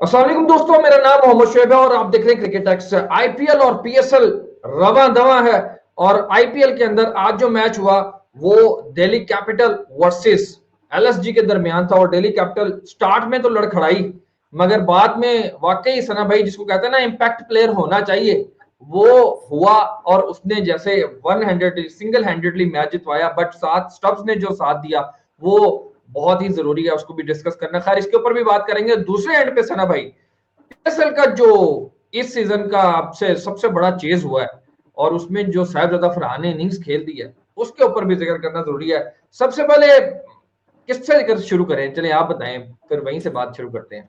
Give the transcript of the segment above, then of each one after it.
अस्सलाम वालेकुम दोस्तों, मेरा नाम मोहम्मद शोएब है और आप देख रहे हैं क्रिकेट एक्स। आईपीएल और पीएसएल रवां दवां है। और आईपीएल के अंदर आज जो मैच हुआ वो दिल्ली कैपिटल वर्सेस एलएसजी के दरमियान था। और दिल्ली कैपिटल स्टार्ट में तो लड़खड़ाई, मगर बाद में वाकई सना भाई जिसको कहते हैं ना इम्पैक्ट प्लेयर होना चाहिए, वो हुआ। और उसने जैसे one handedly single handedly match जितवाया। बट साथ स्टब्स ने जो साथ दिया वो बहुत ही जरूरी है, उसको भी डिस्कस करना। खैर इसके ऊपर भी बात करेंगे। दूसरे एंड पे सना भाई, पीएसएल का जो इस सीजन का आपसे सबसे बड़ा चेज हुआ है और उसमें जो साहबजादा फरहान ने इनिंग्स खेल दी है उसके ऊपर भी जिक्र करना जरूरी है। सबसे पहले किससे शुरू करें? चलिए आप बताएं, फिर वहीं से बात शुरू करते हैं।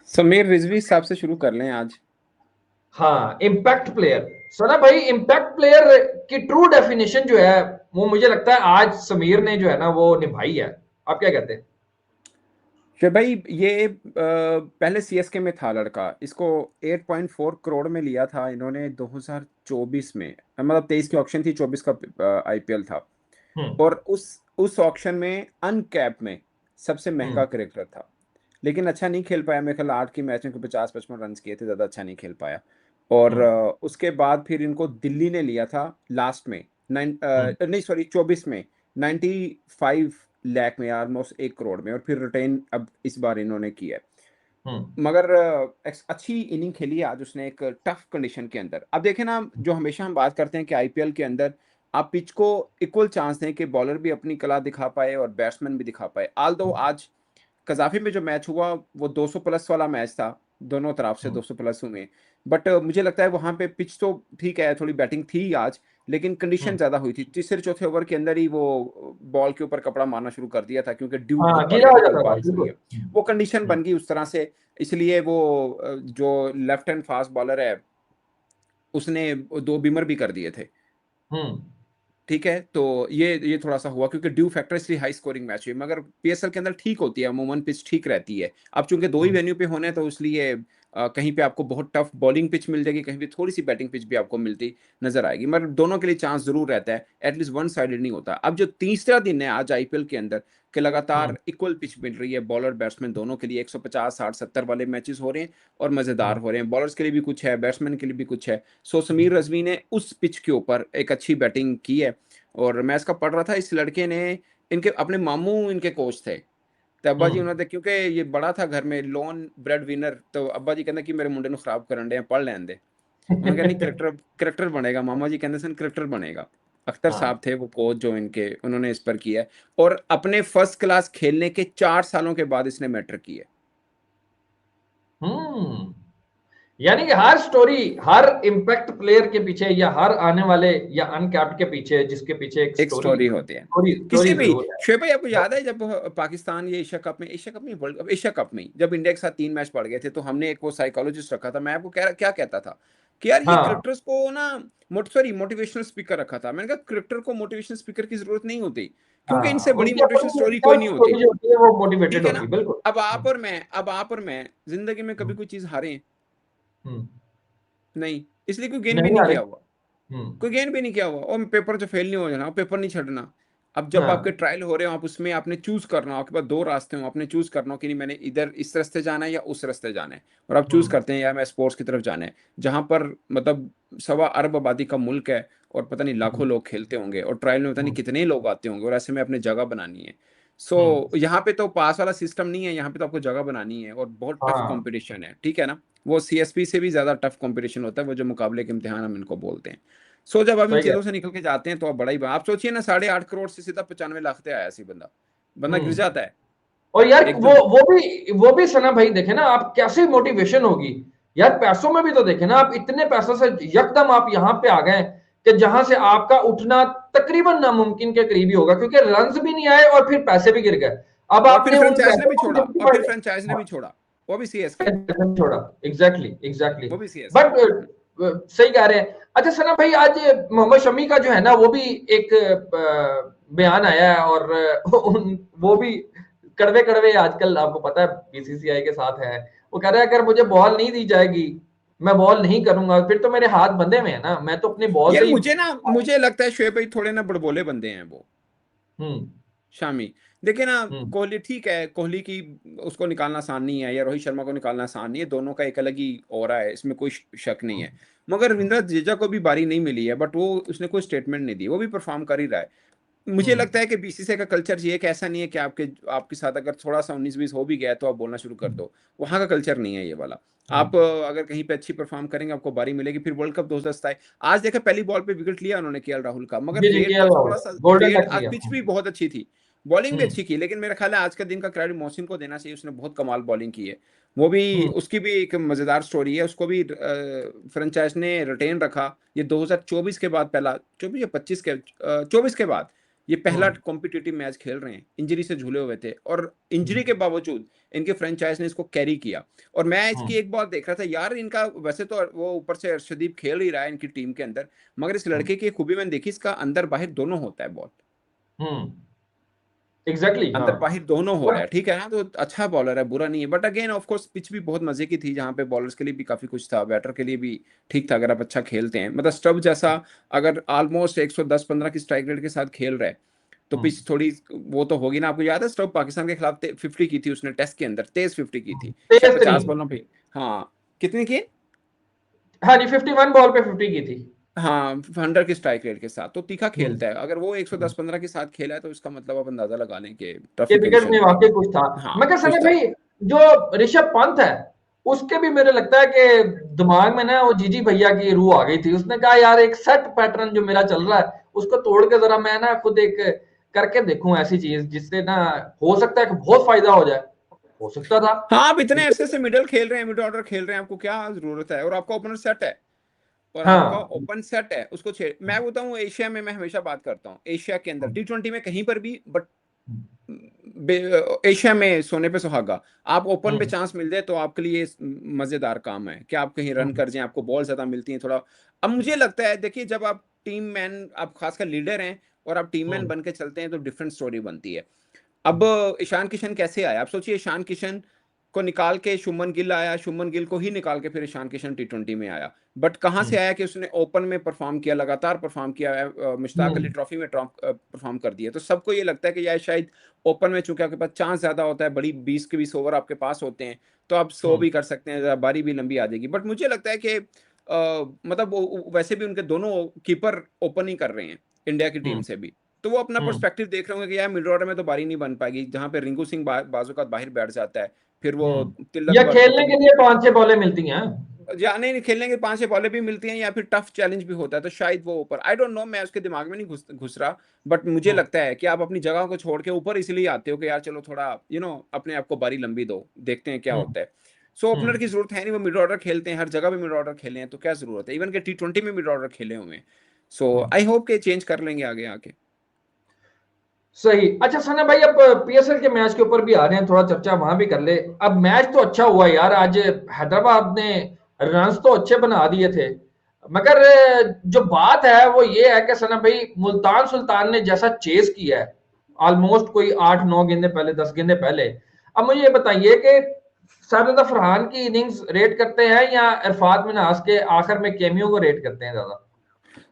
समीर रिजवी साहब से शुरू कर लें आज। हाँ, इम्पैक्ट प्लेयर। सना भाई, इम्पैक्ट प्लेयर की ट्रू डेफिनेशन जो है वो मुझे लगता है आज समीर ने जो है ना वो निभाई है। आप क्या कहते हैं? शोएब भाई, ये पहले सीएसके में था लड़का। इसको 8.4 करोड़ में लिया था इन्होंने 2024 में। मतलब 23 की ऑक्शन थी, 24 का आईपीएल था। हम्म। और उस ऑक्शन में अनकैप में सबसे महंगा हम्म। क्रिकेटर था। लेकिन अच्छा नहीं खेल पाया। मेरे ख्याल 8 की मैच में 50-55 रन किए थे, ज़्यादा अच्छा नहीं खेल पाया। और हम्म। उसके बाद फिर इनको दिल्ली ने लिया था लास्ट में। हम्म। नहीं सॉरी, 24 में 95 लाख में, ऑलमोस्ट 1 करोड़ में। और फिर रिटेन अब इस बार इन्होंने किया है। हम्म। मगर अच्छी इनिंग खेली है आज उसने, एक टफ कंडीशन के अंदर। अब देखें ना, जो हमेशा हम बात करते हैं कि आईपीएल के अंदर आप पिच को इक्वल चांस दें कि बॉलर भी अपनी कला दिखा पाए और बैट्समैन भी दिखा पाए। आल दो आज कजाफी में जो मैच हुआ वो 200 प्लस वाला मैच था। दोनों तरफ से हम्म। 200 प्लस हुए। बट मुझे लगता है वहां पे पिच तो ठीक है, थोड़ी बैटिंग थी आज, लेकिन कंडीशन हम्म। ज्यादा हुई थी। तीसरे चौथे ओवर के अंदर ही वो बॉल के ऊपर कपड़ा मारना शुरू कर दिया था, क्योंकि ड्यू हाँ, बहुत पड़ गीला गया हो था, कल जाता था बारिश हुई बिल्कुल। है। वो कंडीशन बन गई उस तरह से। इसलिए वो जो लेफ्ट हैंड फास्ट बॉलर है उसने 2 बीमर भी कर दिए थे। हम्म। ठीक है, तो ये थोड़ा सा हुआ क्योंकि ड्यू फैक्टर, इसलिए हाई स्कोरिंग मैच हुई। मगर पीएसएल के अंदर ठीक होती है अमूमन, पिच ठीक रहती है। अब चूंकि दो ही हम्म। वेन्यू पे होने हैं तो इसलिए कहीं पे आपको बहुत टफ बॉलिंग पिच मिल जाएगी, कहीं पे थोड़ी सी बैटिंग पिच भी आपको मिलती नजर आएगी। मगर दोनों के लिए चांस जरूर रहता है, एटलीस्ट वन साइडेड नहीं होता। अब जो तीसरा दिन है आज आईपीएल के अंदर कि हम्म। लगातार इक्वल पिच मिल रही है बॉलर बैट्समैन दोनों के लिए, 150 60 70 वाले मैचेस हो रहे हैं और मजेदार हो रहे हैं। बॉलर्स के लिए भी कुछ है, बैट्समैन के लिए भी कुछ है। सो समीर रजवी ने उस पिच के ऊपर एक अच्छी बैटिंग की है। और मैं इसका पढ़ रहा था, इस लड़के ने, इनके अपने मामू इनके कोच थे। तो अब्बा जी हम्म। उन्होंने, क्योंकि ये बड़ा था घर में, लोन ब्रेड विनर, तो अब्बा जी कहते कि मेरे मुंडे खराब करन दे, पढ़ लैन दे। उन्होंने कहा नहीं, क्रिकेटर क्रिकेटर बनेगा। मामा जी कहते सन क्रिकेटर बनेगा। अख्तर हाँ। साहब थे वो कोच जो इनके, उन्होंने इस पर किया है। और अपने फर्स्ट क्लास खेलने के 4 सालों के बाद इसने मैटर किया। हम्म। यानी कि हर स्टोरी, हर इम्पैक्ट प्लेयर के पीछे या हर आने वाले या अनकैप्ड के पीछे, जिसके पीछे एक एक स्टोरी स्टोरी होती है स्टोरी किसी स्टोरी भी। जरूर है। शोएब भाई, आपको याद है जब पाकिस्तान ये एशिया कप में वर्ल्ड कप, एशिया कप में जब इंडिया के साथ 3 मैच पड़ गए थे, तो हमने एक वो साइकोलॉजिस्ट रखा था। मैं आपको क्या कहता था कि यार ये हाँ, क्रिकेटर्स को ना, सॉरी, मोटिवेशनल स्पीकर रखा था। मैंने कहा क्रिकेटर को मोटिवेशनल स्पीकर की जरूरत नहीं होती, क्योंकि हाँ, इनसे बड़ी उनकी मोटिवेशनल अपनी स्टोरी कोई सेल्फ नहीं होती। स्टोरी जो होती है वो मोटिवेटेड ठीक है होती ना। है, बिल्कुल। अब आप और मैं जिंदगी में कभी हम्म। कोई चीज हारे हैं? हम्म। नहीं, इसलिए कोई गेन भी नहीं नहीं आ रही। किया हुआ। हम्म। कोई गेन भी नहीं किया हुआ, और पेपर से फेल नहीं हो जाना, पेपर नहीं छड़ना। अब जब आपके हाँ। ट्रायल हो रहे हो, आप उसमें आपने चूज करना हो, आपके पास 2 रास्ते हो, आपने चूज करना हो कि नहीं, मैंने इधर इस रास्ते जाना है या उस रास्ते जाना है। और आप चूज हम्म। करते हैं यार मैं स्पोर्ट्स की तरफ जाना है, जहां पर मतलब 1.25 अरब आबादी का मुल्क है और पता नहीं हम्म। लाखों लोग खेलते होंगे और ट्रायल में पता नहीं हम्म। कितने ही लोग आते होंगे, और ऐसे में अपने जगह बनानी है। सो हम्म। यहाँ पे तो पास वाला सिस्टम नहीं है, यहाँ पे तो आपको जगह बनानी है और बहुत टफ हाँ। कंपटीशन है। ठीक है ना। वो सीएसपी से भी ज्यादा टफ कंपटीशन होता है, वो जो मुकाबले के इम्तिहान हम इनको बोलते हैं। सो जब आप इन सही है। चीजों से निकल के जाते हैं तो आप बड़ा ही आप सोचिए ना, 8.5 करोड़ से सीधा 95 लाख पे आया सी बंदा। बंदा गिर हम्म। जाता है। और यार एक जो वो भी सना भाई देखे ना आप, कैसी मोटिवेशन होगी। यार पैसों में भी तो देखे ना आप, इतने पैसों से यकदम आप यहाँ पे आ गए कि जहां से आपका उठना तकरीबन नामुमकिन के करीब ही होगा, क्योंकि रन्स भी नहीं आए और फिर पैसे भी गिर गए। अब और फिर आपने उन फ्रेंचाइज ने पैसों भी को छोड़ा, जितनी और फिर बड़ी, फ्रेंचाइज ने भी छोड़ा। वो भी सीएसके। छोड़ा। Exactly exactly. वो भी सीएसके। बट सही कह रहे हैं। अच्छा सना भाई, आज मोहम्मद शमी का जो है ना वो भी एक बयान आया है। और वो भी कड़वे कड़वे आजकल आपको पता है बीसीसीआई के साथ है। वो कह रहा है अगर मुझे बॉल नहीं दी जाएगी मैं बॉल नहीं करूंगा, फिर तो मेरे हाथ बंधे हुए हैं ना, मैं तो अपनी बॉल यार से ही। मुझे लगता है शोएब भाई थोड़े ना बड़बोले बंदे हैं वो। हम्म। शामी। देखिए ना, हम्म कोहली ठीक है, कोहली की उसको निकालना आसान नहीं है या रोहित शर्मा को निकालना आसान नहीं है, दोनों का एक अलग ही ऑरा है, इसमें कोई शक नहीं है। मगर रविंद्र जडेजा को भी बारी नहीं मिली है, बट वो उसने कोई स्टेटमेंट नहीं दी, वो भी परफॉर्म कर ही रहा है। मुझे हम्म लगता है कि बीसीसीआई का कल्चर ये कि ऐसा नहीं है कि आपके साथ अगर थोड़ा-सा 19-20 हो भी गया है तो आप बोलना शुरू कर दो। वहाँ का कल्चर नहीं है ये वाला। आप हम्म। अगर कहीं पे अच्छी परफ़ॉर्म करेंगे आपको बारी मिलेगी। फिर वर्ल्ड कप 2010 था। आज देखिए पहली बॉल पे विकेट लिया उन्होंने केएल राहुल का, मगर जी जी, वेट केएल राहुल थोड़ा-सा गोल्डन वेट टच आज लिया। पिच भी बहुत अच्छी थी। बॉलिंग भी हम्म अच्छी की, लेकिन मेरा ख़्याल है आज का दिन का क्रेडिट मोहसिन को देना चाहिए, उसने बहुत कमाल बॉलिंग की है। वो भी हम्म उसकी भी एक मज़ेदार स्टोरी है, उसको भी फ्रेंचाइज़ ने रिटेन रखा। ये 2024 के बाद पहला 24 या 25 के 24 के बाद ये पहला हम्म कॉम्पिटिटिव मैच खेल रहे हैं। इंजरी से झूले हुए थे और इंजरी हम्म के बावजूद इनके फ्रेंचाइज ने इसको कैरी किया। और मैं इसकी हम्म एक बात देख रहा था यार, इनका वैसे तो वो ऊपर से अर्शदीप खेल ही रहा है इनकी टीम के अंदर, मगर इस लड़के की एक खूबी मैंने देखी, इसका अंदर बाहर दोनों होता है बॉल। हम्म एग्जैक्टली हाँ। अंदर बाहर दोनों हो रहा बट है, ठीक है ना, तो अच्छा बॉलर है, बुरा नहीं है। But again of course pitch भी बहुत मजे की थी, जहाँ पे बॉलर्स के लिए भी काफी कुछ था, बैटर के लिए भी ठीक था, अगर आप अच्छा खेलते हैं। मतलब स्टब जैसा अगर ऑलमोस्ट 110-15 की स्ट्राइक रेट के साथ खेल रहे हैं तो पिच थोड़ी वो तो होगी ना। आपको याद है स्टब पाकिस्तान के खिलाफ 50 की थी उसने, टेस्ट के अंदर तेज 50 की थी, शायद तेज तो 50 नहीं। बॉलों पे। हाँ, कितनी की? हाँ जी, 51 बॉल पे 50 की थी। हाँ, 100 की स्ट्राइक रेट के साथ तो तीखा हम्म खेलता है। अगर वो हम्म। 110-15 के साथ खेला है तो इसका मतलब आप अंदाजा लगा लें कि टफ ये ही विकेट कंडीशन में होगी। वाकई कुछ था। हाँ, मगर कुछ सनी था। भाई, जो ऋषभ पंत है, उसके भी मेरे लगता है कि दिमाग में ना वो जीजी भैया की रूह आ गई थी। उसने कहा यार एक सेट पैटर्न जो मेरा चल रहा है उसको तोड़ के जरा मैं ना खुद एक करके देखूं ऐसी चीज जिससे ना हो सकता है कि बहुत फायदा हो जाए। हो सकता था। हाँ, आप इतने अरसे से मिडल खेल रहे हैं, मिड ऑर्डर खेल रहे हैं, आपको क्या जरूरत है? और आपका ओपनर सेट है, और आपका हाँ ओपन सेट है, उसको छेड़। मैं बताऊं, एशिया में मैं हमेशा बात करता हूँ, एशिया के अंदर T20 में कहीं पर भी, बट एशिया में सोने पे सुहागा। आप ओपन पे हम्म चांस मिल जाए तो आपके लिए मजेदार काम है कि आप कहीं रन हम्म कर जाएं, आपको बॉल ज्यादा मिलती है थोड़ा। अब मुझे लगता है, देखिए, जब आप टीम मैन, आप खासकर लीडर हैं और आप टीम मैन हम्म बन के चलते हैं तो डिफरेंट स्टोरी बनती है। अब ईशान किशन कैसे आया? आप सोचिए, ईशान किशन को निकाल के शुभमन गिल आया, शुभमन गिल को ही निकाल के फिर ईशान किशन T20 में आया। बट कहाँ से हम्म आया कि उसने ओपन में परफॉर्म किया, लगातार परफॉर्म किया है, मुश्ताक अली हम्म ट्रॉफी में परफॉर्म कर दिया। तो सबको ये लगता है कि यार शायद ओपन में, चूंकि आपके पास चांस ज्यादा होता है, बड़ी 20 के 20 ओवर आपके पास होते हैं, तो आप 100 हम्म भी कर सकते हैं, बारी भी लंबी आ जाएगी। बट मुझे लगता है कि मतलब वैसे भी उनके दोनों कीपर ओपन ही कर रहे हैं इंडिया की टीम हम्म से भी, तो वो अपना हम्म। पर्सपेक्टिव देख रहे होंगे कि यार मिड ऑर्डर में तो बारी नहीं बन पाएगी, जहां पे रिंकू सिंह बाजू का बाहर बैठ जाता है, फिर वो तिलक या खेलने के मतलब लिए 5-6 बॉलें मिलती हैं। जाने नहीं, खेलने के 5 बॉलें भी मिलती हैं या फिर टफ चैलेंज भी होता है, तो शायद वो ऊपर, आई डोंट नो, मैं उसके दिमाग में नहीं घुस रहा। बट मुझे हम्म लगता है कि आप अपनी जगह को छोड़ के ऊपर इसलिए आते हो कि यार चलो थोड़ा अपने आप को बारी लंबी दो, देखते हैं क्या हम्म होता है। सो ओपनर की हम्म जरूरत है नहीं, वो मिड ऑर्डर खेलते हैं, हर जगह पे मिड ऑर्डर खेले हैं, तो क्या जरूरत है? इवन के T20 में मिड ऑर्डर खेले हुए हैं। सो हम्म। आई होप के चेंज कर लेंगे आगे आके। सही। अच्छा सना भाई, अब पीएसएल के मैच के ऊपर भी आ रहे हैं, थोड़ा चर्चा वहां भी कर ले। अब मैच तो अच्छा हुआ यार आज। हैदराबाद ने रन्स तो अच्छे बना दिए थे, मगर जो बात है वो ये है कि सना भाई, मुल्तान सुल्तान ने जैसा चेस किया है ऑलमोस्ट कोई 8-9 गेंदे पहले, 10 गेंदे पहले। अब मुझे ये बताइए कि शारदा फरहान की इनिंग्स रेट करते हैं या इरफात मिन्हास के आखिर में कैमियो को रेट करते हैं ज्यादा?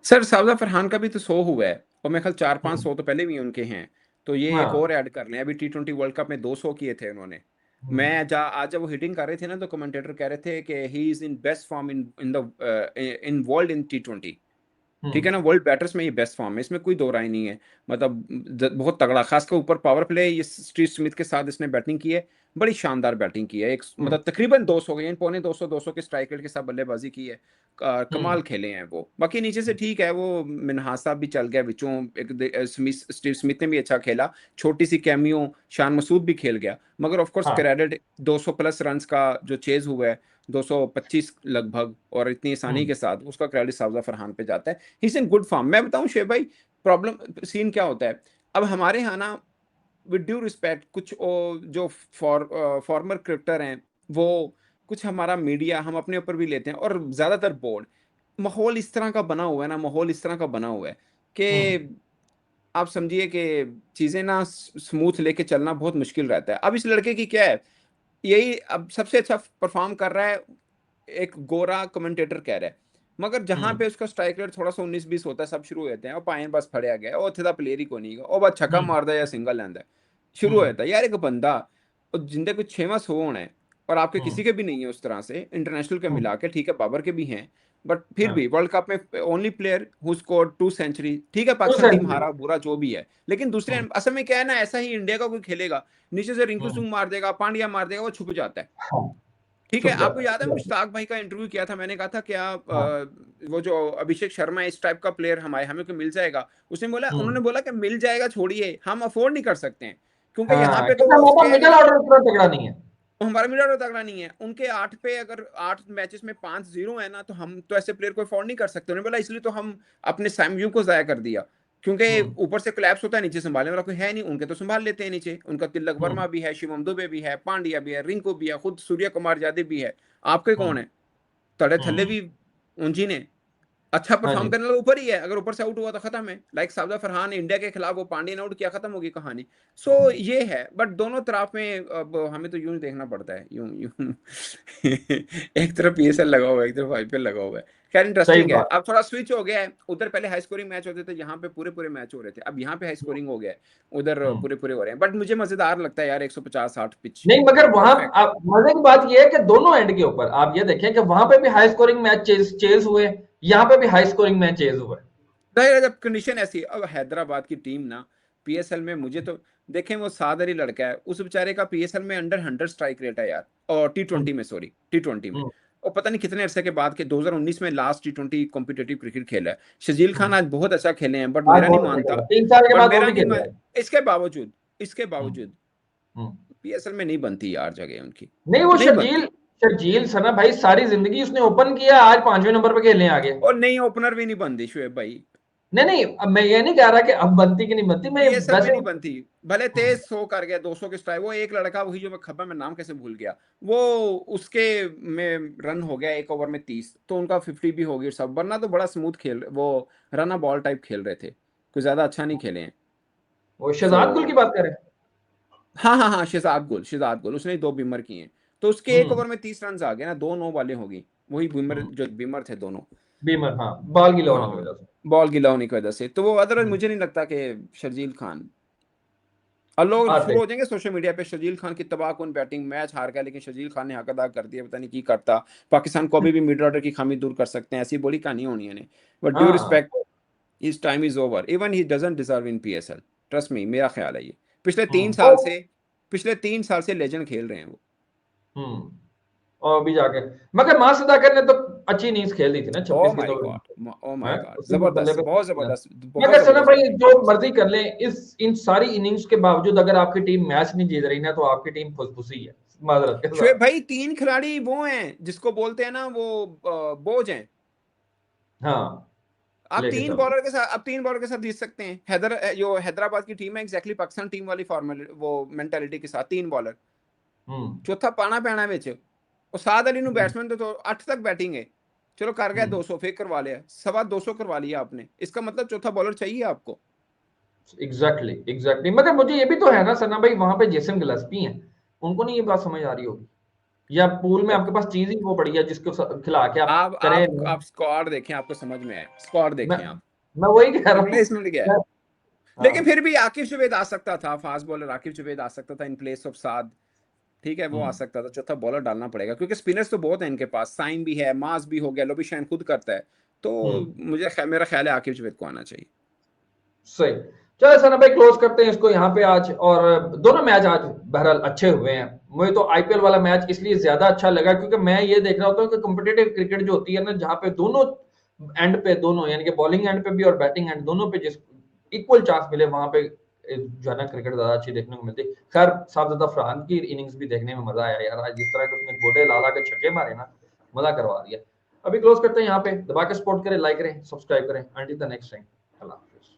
सर, सावदा फरहान का भी तो 100 हुआ है, और मेरे ख्याल 4-5 हम्म, 100 तो पहले भी उनके हैं। तो ये एक हाँ। और ऐड कर लें, अभी T20 वर्ल्ड कप में 200 किए थे उन्होंने। हम्म मैं जा आज जब वो हिटिंग कर रहे थे ना, तो कमेंटेटर कह रहे थे कि he is in best form in in the in world in T20। ठीक हम्म है ना, वर्ल्ड बैटर्स में ये बेस्ट फॉर्म है, इसमें कोई दो राय नहीं है। मतलब बहुत तगड़ा, खासकर ऊपर पावर प्ले, ये स्टीव स्मिथ के साथ इसने बैटिंग की है, बड़ी शानदार बैटिंग की है। एक हम्म मतलब तकरीबन 200 गए, पौने 200 200 के स्ट्राइक रेट के साथ बल्लेबाजी की है। हम्म कमाल खेले हैं वो। बाकी नीचे से ठीक है, वो मिन्हास साहब भी चल गया बिचों, स्टीव स्मिथ ने भी अच्छा खेला, छोटी सी कैमियो शान मसूद भी खेल गया। मगर ऑफ कोर्स हाँ। क्रेडिट 200 प्लस रन का जो चेज हुआ है, 225 लगभग, और इतनी आसानी हम्म के साथ, उसका क्रेडिट सावजा फरहान पे जाता है। He is in good form. मैं बताऊं शेख भाई, प्रॉब्लम सीन क्या होता है? अब हमारे यहाँ ना, विद ड्यू रिस्पेक्ट, कुछ जो फॉर्मर क्रिकेटर हैं, वो कुछ हमारा मीडिया हम अपने ऊपर भी लेते हैं, और ज्यादातर बोर्ड, माहौल इस तरह का बना हुआ है ना, माहौल इस तरह का बना हुआ है हम्म कि आप समझिए कि चीजें ना स्मूथ लेके चलना बहुत मुश्किल रहता है। अब इस लड़के की क्या है, यही अब सबसे अच्छा परफॉर्म कर रहा है, एक गोरा कमेंटेटर कह रहा है, मगर जहां पे उसका स्ट्राइक रेट थोड़ा सा 19-20 होता है, सब शुरू होते हैं और पायन बस फड़िया गया और थे प्लेयर ही को नहीं गया, और बस छक्का मारदा या सिंगल लैंदा है, शुरू होता है यार एक बंदा और जिंदे कुछ 6 सौ होना है और आपके किसी के भी नहीं है उस तरह से इंटरनेशनल के मिला के, ठीक है बाबर के भी हैं बट फिर भी वर्ल्ड कप में only player who scored 2 century, ठीक है पाकिस्तान टीम हारा बुरा जो भी है, लेकिन दूसरे असल में क्या है ना, ऐसा ही इंडिया का कोई खेलेगा नीचे से रिंकू सिंह मार देगा, पांड्या मार देगा, वो छुप जाता है, ठीक है। आपको याद है मुश्ताक भाई का इंटरव्यू किया था मैंने, कहा था क्या वो जो अभिषेक शर्मा इस टाइप का प्लेयर हमें को मिल जाएगा, उसने बोला, उन्होंने बोला कि मिल जाएगा छोड़िए, हम अफोर्ड नहीं कर सकते हैं क्योंकि यहाँ पे तो मिडिल ऑर्डर उतना तगड़ा नहीं है, हमारा मिडिल ऑर्डर तगड़ा नहीं है, उनके 8 पे अगर 8 मैचेस में 5-0 है ना, तो हम तो ऐसे प्लेयर को अफोर्ड नहीं कर सकते। उन्होंने बोला इसलिए तो हम अपने सैम्यू को जाया कर दिया क्योंकि ऊपर से कोलैप्स होता है, नीचे संभालने वाला कोई है नहीं, उनके तो संभाल लेते हैं नीचे, उनका तिलक वर्मा भी है, शिवम दुबे भी है, पांड्या भी है, रिंकू भी है, खुद सूर्य कुमार यादव भी है, आपके कौन है तड़े थल्ले भी उंजी ने अच्छा परफॉर्म करने वाला ऊपर ही है, अगर ऊपर से आउट हुआ तो खत्म है, लाइक साबदा फरहान इंडिया के खिलाफ वो पांड्या ने आउट किया, खत्म होगी कहानी। सो ये है, बट दोनों तरफ में अब हमें तो यूं देखना पड़ता है, यूं यूं एक तरफ पीएसएल लगा हुआ है, एक तरफ आईपीएल लगा हुआ है, खैर इंटरेस्टिंग है। अब थोड़ा स्विच हो गया है, उधर पहले हाई स्कोरिंग मैच होते थे, यहाँ पे पूरे पूरे मैच हो रहे थे, अब यहाँ पे हाई स्कोरिंग हो गया है, उधर पूरे पूरे हो रहे हैं, बट मुझे मजेदार लगता है यार 150-60 पिच नहीं, मगर वहां मजे की बात यह है कि दोनों एंड के ऊपर आप ये देखें कि वहां पे भी हाई स्कोरिंग मैच चेज हुए, यहाँ पे भी हाई स्कोरिंग मैच चेज हुए। जब कंडीशन ऐसी, अब हैदराबाद की टीम ना पीएसएल में, मुझे तो देखें वो सादर ही लड़का है, उस बेचारे का पीएसएल में अंडर 100 स्ट्राइक रेट है यार, और टी20 में, सॉरी टी20 में, और पता नहीं कितने अरसे के बाद के 2019 में लास्ट टी20 कॉम्पिटिटिव क्रिकेट खेला है। शजील खान आज बहुत अच्छा खेले हैं, बट मेरा नहीं मानता, 3 साल के बट बाद वो मेरा भी नहीं खेल रहा है। इसके बावजूद पीएसएल में नहीं बनती यार जगह उनकी, नहीं वो नहीं बनती। शर्जील सना भाई सारी जिंदगी उसने ओपन किया, आज 5वें नंबर पे खेलने आ गए, और नई ओपनर भी नहीं बनती शुएब भाई। नहीं अब मैं ये नहीं कह रहा कि अब बनती कि नहीं बनती, मैं पीएसएल में वैसे नहीं बनती, भले तेज 100 कर गया, 200 के स्ट्राइक, वो एक लड़का वही जो मैं खबर में नाम कैसे भूल गया, वो उसके में रन हो गया एक ओवर में 30, तो उनका 50 भी हो गई सब, वरना तो बड़ा स्मूथ खेल, वो रन बॉल टाइप खेल रहे थे, कुछ ज्यादा अच्छा नहीं खेले हैं। वो शहजाद गुल की बात करें, हाँ शहजाद गुल उसने 2 बीमर किए, तो उसके एक ओवर में 30 रन आ गए ना, 2 नो वाले हो गई, वही बीमर जो बीमर थे दोनों, बीमर, हाँ बॉल गिला होने की हाँ वजह से, बॉल गिला होने की वजह से, तो वो अदरवाइज मुझे नहीं लगता कि शर्जील खान, और लोग आते शुरू हो जाएंगे सोशल मीडिया पे शर्जील खान की तबाहकुन बैटिंग, मैच हार गया लेकिन शर्जील खान ने हक अदा कर दिया, पता नहीं की करता, पाकिस्तान को अभी भी मिड ऑर्डर की खामी दूर कर सकते हैं, ऐसी बड़ी कहानी होनी है, बट ड्यू हाँ respect his time is over, even he doesn't deserve in PSL, trust me, मेरा ख्याल है ये, पिछले 3 साल से लेजेंड खेल रहे हैं वो। और भी जाके, मगर मां सदाकर ने तो अच्छी इनिंग्स खेल दी थी ना ओह 26 की, माय तो गॉड, ओह माय गॉड, उसके बल्ले जबरदस्त, पे बहुत ना। जबरदस्त, बहुत मगर सना जबरदस्त। भाई जो मर्जी कर लें, इस इन सारी इनिंग्स के बावजूद अगर आपकी टीम मैच नहीं जीत रही ना, तो आपकी टीम फुसफुसी है, माजरत के शुएब साथ। भाई 3 खिलाड़ी वो हैं जिसको बोलते हैं ना वो बोझ हैं, हाँ आप लेके तीन चलो, बॉलर के साथ, आप 3 बॉलर के साथ जीत सकते हैं, जो हैदराबाद की टीम है एग्जैक्टली पाकिस्तान टीम वाली फॉर्मल वो मेंटालिटी के साथ 3 बॉलर, चौथा पाना पैना विच, और साद अली नु बैट्समैन तो 8 तक बैटिंग है, चलो कर गया 200 फेक करवा लिया, 225 करवा लिया आपने, इसका मतलब चौथा बॉलर चाहिए आपको। एग्जैक्टली मगर मुझे ये भी तो है ना सना भाई, वहां पे जेसन गिलस्पी हैं, उनको नहीं ये बात समझ आ रही होगी, या पूल में आपके पास चीज ही वो पड़ी है जिसको खिला के आप आप करें। आप आप स्क्वाड देखें, आपको समझ में आए, स्क्वाड मैं देखें आप, मैं वही कह रहा हूँ। रिप्लेसमेंट क्या है, लेकिन हाँ फिर भी आकिब जुबैद आ सकता था, फास्ट बॉलर आकिब जुबैद आ सकता था इन प्लेस ऑफ साद, ठीक है वो आ सकता था, चौथा बॉलर डालना पड़ेगा क्योंकि स्पिनर्स तो बहुत है इनके पास, साइन भी है, मास भी हो गया, लोबी शाइन खुद करता है, तो मेरा ख्याल है आकिब जुबैद को आना चाहिए। सही, चलो सना भाई क्लोज करते हैं इसको यहाँ पे आज, और दोनों मैच आज बहरहाल अच्छे हुए हैं। मुझे तो आईपीएल वाला मैच इसलिए ज्यादा अच्छा लगा क्योंकि मैं ये देख रहा होता हूँ कि कॉम्पिटिटिव क्रिकेट जो होती है ना, जहाँ पे दोनों एंड पे, दोनों यानी कि बॉलिंग एंड पे भी और बैटिंग एंड दोनों पे जिस इक्वल चांस मिले, वहां पे जो है ना क्रिकेट ज्यादा अच्छी देखने को मिलती। खैर साहबजादा फरहान की इनिंग्स भी देखने में मजा आया यार, आज जिस तरह के उसने गोले लाला के छक्के मारे ना, मजा करवा दिया। अभी क्लोज करते हैं यहाँ पे, दबा के सपोर्ट करें, लाइक करें, सब्सक्राइब करें, until the next time, Allah Hafiz.